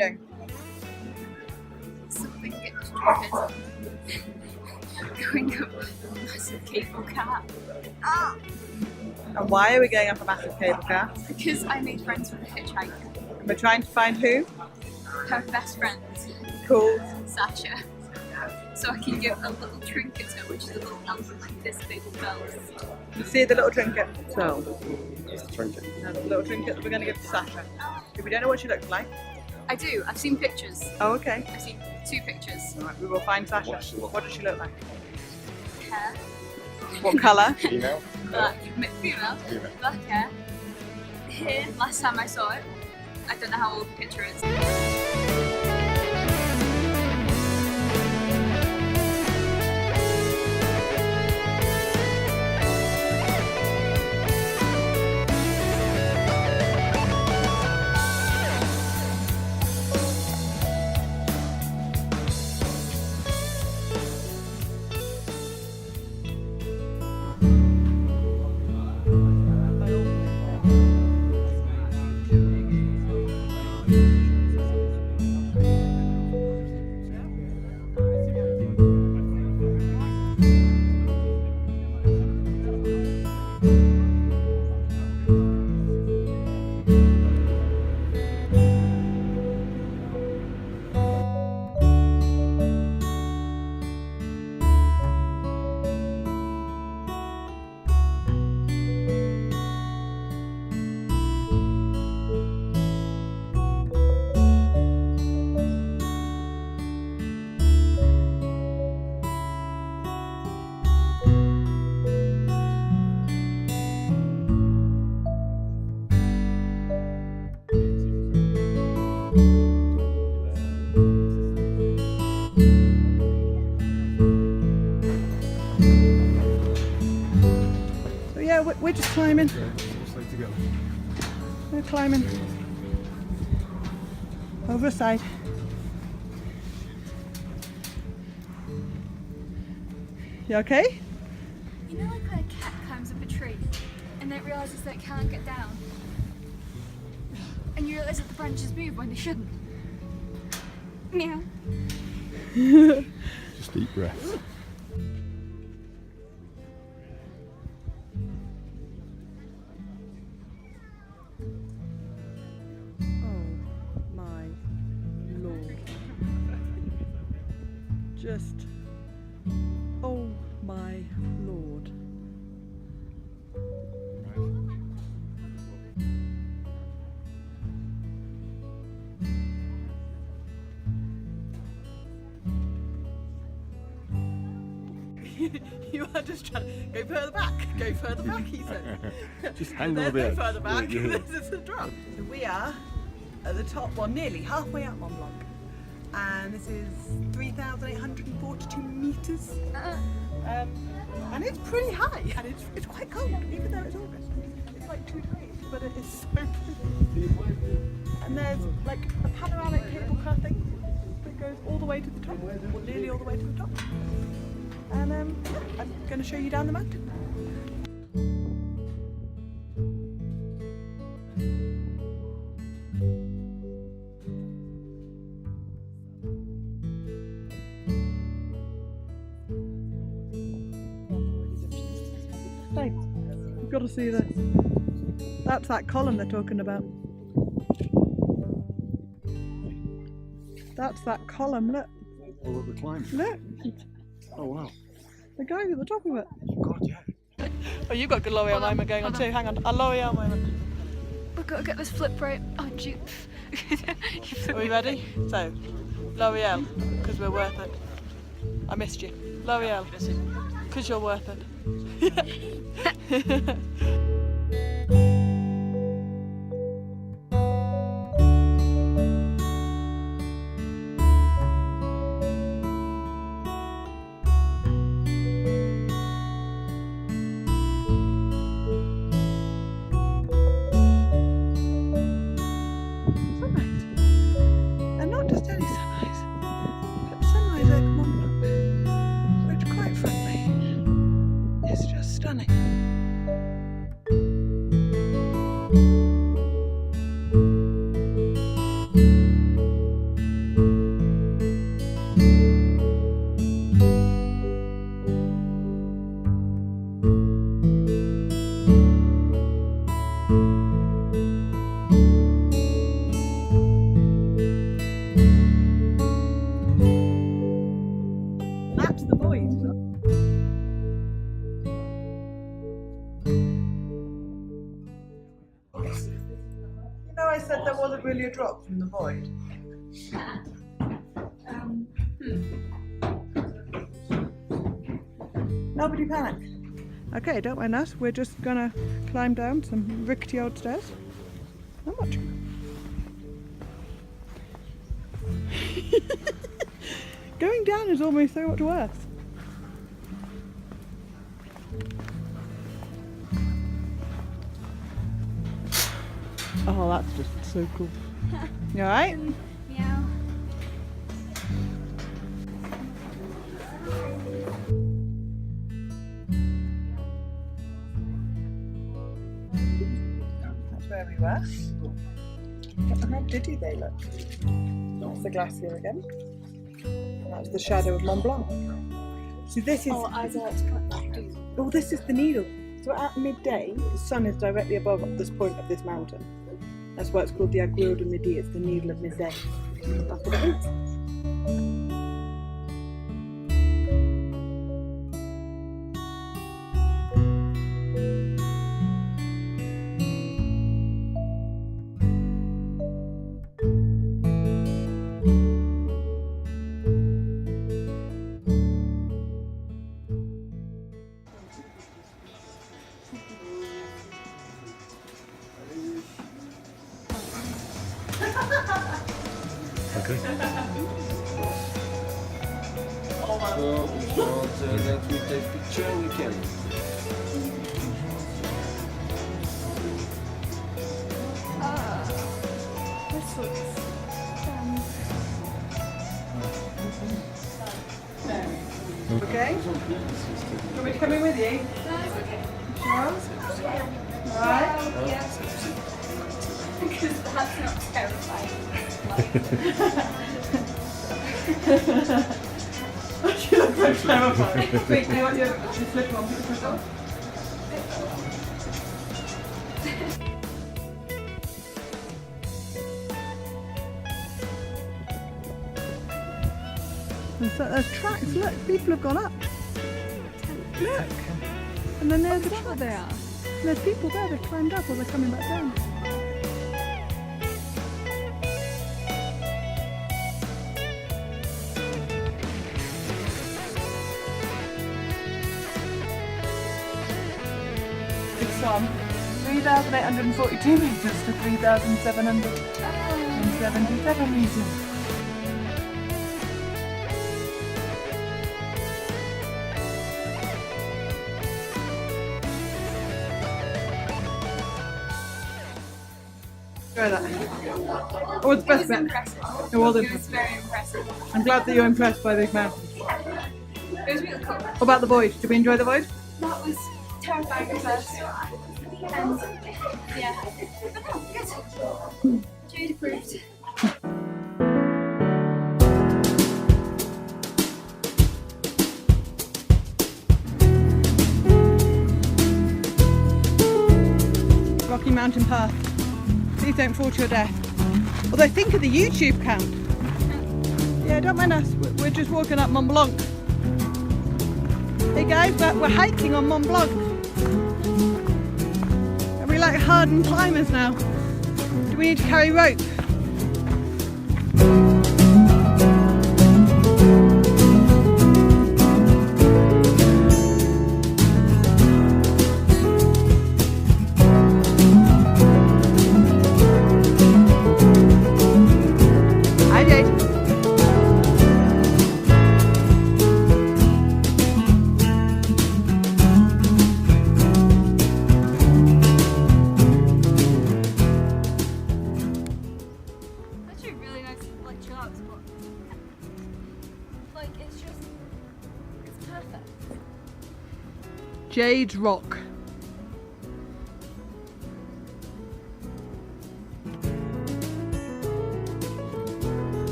doing? Something extra going up a massive cable car. And why are we going up a massive cable car? Because I made friends with a hitchhiker. And we're trying to find who? Her best friend, Cool. Sasha. So I can give a little trinket to her, which is a little album like this big belt. You see the little trinket? So, Just a trinket. that's the little trinket that we're going to give to Sasha. We don't know what she looks like. I do. I've seen pictures. Oh, okay. I've seen 2 pictures. All right, we will find Sasha. What does she look like? Hair. What colour? Female? Black. Female. Female. Black hair. Here, last time I saw it. I don't know how old the picture is. So yeah, we're just climbing. We're climbing over the side. You okay? You know like when a cat climbs up a tree and then it realises that it can't get down? And you realise that the branches move when they shouldn't? Meow. Just deep breath. Oh my lord. Just, oh my lord. You are just trying to go further back. Go further back, he said. Just hang on a There's bit. no further back. Yeah, yeah. This is the drop. So we are at the top, well, nearly halfway up Mont Blanc, and this is 3,842 meters. And it's pretty high, and it's quite cold, even though it's August. It's like 2 degrees, but it is so pretty. And there's like a panoramic cable car thing that goes all the way to the top, or nearly all the way to the top. And yeah, I'm going to show you down the mountain. Thanks. You've got to see this. That's that column they're talking about. That's that column, look. Oh, look, we're climbing. Look. Oh, wow. The guy at the top of it. God, yeah. Oh, you've got a good L'Oreal moment going on too. Hang on, a L'Oreal moment. We've got to get this flip right. Oh, gee. Are we ready? So, L'Oreal, because we're worth it. I missed you. L'Oreal, because you're worth it. Stunning. That's the void. You know, I said there wasn't really a drop from the void. Nobody panic. Okay, don't mind us. We're just gonna climb down some rickety old stairs. Not much. Going down is almost so much worse. Oh, that's just so cool. You alright? Meow. That's where we were. How diddy they look. That's the glacier again. And that's the shadow of Mont Blanc. So this is this is the needle. So at midday, the sun is directly above this point of this mountain. That's why it's called the Aiguille du Midi. It's the needle of midday. That's what it is. Okay. So if you want that we take picture, we can. This looks Okay? Want me to come in with you? Sure? Alright? yeah. Because that's not terrifying. You look so terrified. Wait, do you want your slip on? Put the slip on. And so there's tracks, look, people have gone up. Look. And then there's the tracks. They are. And there's people there, they've climbed up or they're coming back down. It's from 3,842 metres to 3,777 metres. Try that. Oh, it's the best bit. Impressive. It was It was very impressive. I'm glad that you're impressed by the mountain. It was really cool. What about the void? Did we enjoy the void? That was terrifying at first. And yeah. But no, good. Jade approved. Rocky Mountain Path. Please don't fall to your death. Although think of the YouTube count. Yeah, don't mind us. We're just walking up Mont Blanc. Hey guys, we're hiking on Mont Blanc. Are we like hardened climbers now? Do we need to carry rope? Hi Jade. Actually, really nice, like chill out spot. Like it's perfect. Jade's Rock.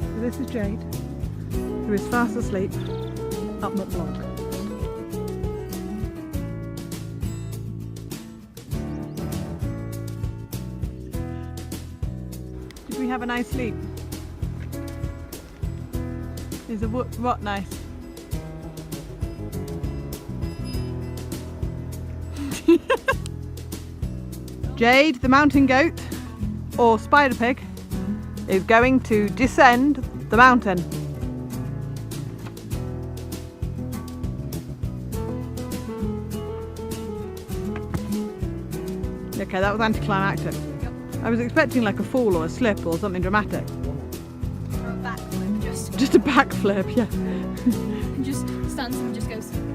So this is Jade, who is fast asleep up Mont Blanc. have a nice sleep. Is what nice? Jade, the mountain goat, or spider pig, is going to descend the mountain. Okay, that was anticlimactic. Yep. I was expecting like a fall or a slip or something dramatic. Or a backflip, just Just a backflip, yeah. and just stands and just goes.